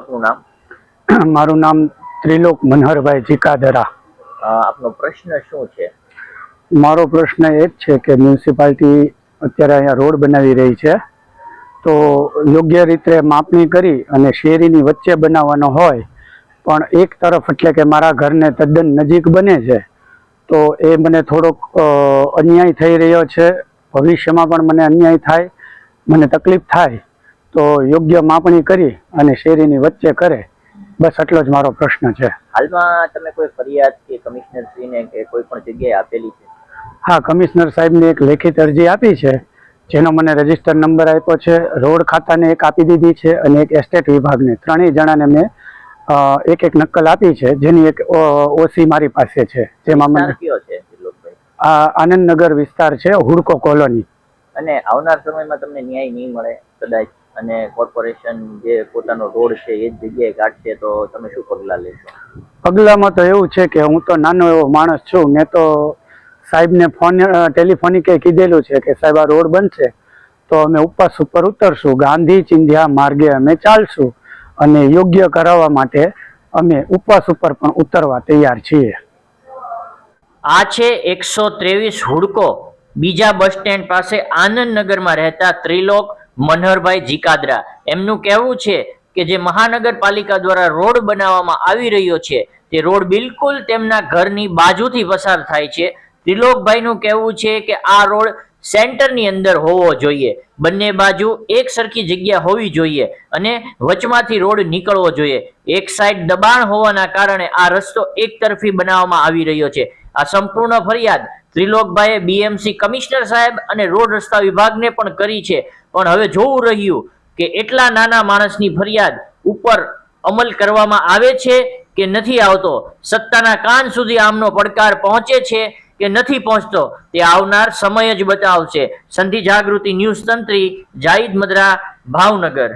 આપનું નામ? મારું નામ ત્રિલોક મનહરભાઈ જીકાદરા। આપનો પ્રશ્ન શું છે? મારો પ્રશ્ન એ જ છે કે મ્યુનિસિપાલિટી અત્યારે અહીંયા રોડ બનાવી રહી છે, તો યોગ્ય રીતે માપણી કરી અને શેરીની વચ્ચે બનાવવાનો હોય, પણ એક તરફ એટલે કે મારા ઘરને તદ્દન નજીક બને છે, તો એ મને થોડોક અન્યાય થઈ રહ્યો છે। ભવિષ્યમાં પણ મને અન્યાય થાય, મને તકલીફ થાય, તો યોગ્ય માપણી કરી અને શેરીની વચ્ચે કરે, બસ એટલો જ મારો પ્રશ્ન છે। હાલમાં તમે કોઈ ફરિયાદ કે કમિશનરશ્રીને કે કોઈ પણ જગ્યાએ આપેલી છે? હા, કમિશનર સાહેબને એક લેખિત અરજી આપી છે, જેનો મને રજીસ્ટર નંબર આપ્યો છે। રોડ ખાતાને એક આપી દીધી છે અને એક એસ્ટેટ વિભાગને, ત્રણેય જણાને મેં એક એક નકલ આપી છે, જેની એક ઓસી મારી પાસે છે। જેમાં મને કયો છે ત્રિલોકભાઈ? આનંદનગર વિસ્તાર છે, હુડકો કોલોની। અને આવનાર સમયમાં તમને ન્યાય નહીં મળે કદાચ, અને કોર્પોરેશન જે પોતાનો રોડ છે એ જ જગ્યાએ કાઢશે, તો તમે શું પગલાં લેશો? પગલામાં તો એવું છે કે હું તો નાનો એવો માણસ છું, મેં તો સાહેબને ટેલિફોનિકે કીધેલું છે કે સાહેબ આ રોડ બનશે તો અમે ઉપવાસ ઉપર ઉતરશું, ગાંધી ચિંધ્યા માર્ગે અમે ચાલશું અને યોગ્ય કરાવવા માટે અમે ઉપવાસ ઉપર પણ ઉતરવા તૈયાર છીએ। આ છે 123 હુડકો બીજા બસ સ્ટેન્ડ પાસે આનંદનગરમાં રહેતા ત્રિલોક મનહરભાઈ જીકાદરા। એમનું કહેવું છે કે જે મહાનગરપાલિકા દ્વારા રોડ બનાવવામાં આવી રહ્યો છે તે રોડ બિલકુલ તેમના ઘરની બાજુથી પસાર થાય છે। ત્રિલોકભાઈનું કહેવું છે કે આ રોડ સેન્ટરની અંદર હોવો જોઈએ, બંને બાજુ એક સરખી જગ્યા હોવી જોઈએ અને વચમાંથી રોડ નીકળવો જોઈએ। એક સાઈડ દબાણ હોવાના કારણે આ રસ્તો એક તરફી બનાવવામાં આવી રહ્યો છે। આ સંપૂર્ણ ફરિયાદ ત્રિલોકભાઈએ બીએમસી કમિશનર સાહેબ અને રોડ રસ્તા વિભાગને પણ કરી છે, પણ હવે જોવું રહ્યું કે એટલા નાના માણસની ફરિયાદ ઉપર અમલ કરવામાં આવે છે કે નથી આવતો। સત્તાના કાન સુધી આમનો પડકાર પહોંચે છે કે નથી પહોંચતો તે આવનાર સમય જ બતાવશે। સંધિ જાગૃતિ ન્યૂઝ તંત્રી જાહિદ મદરા, ભાવનગર।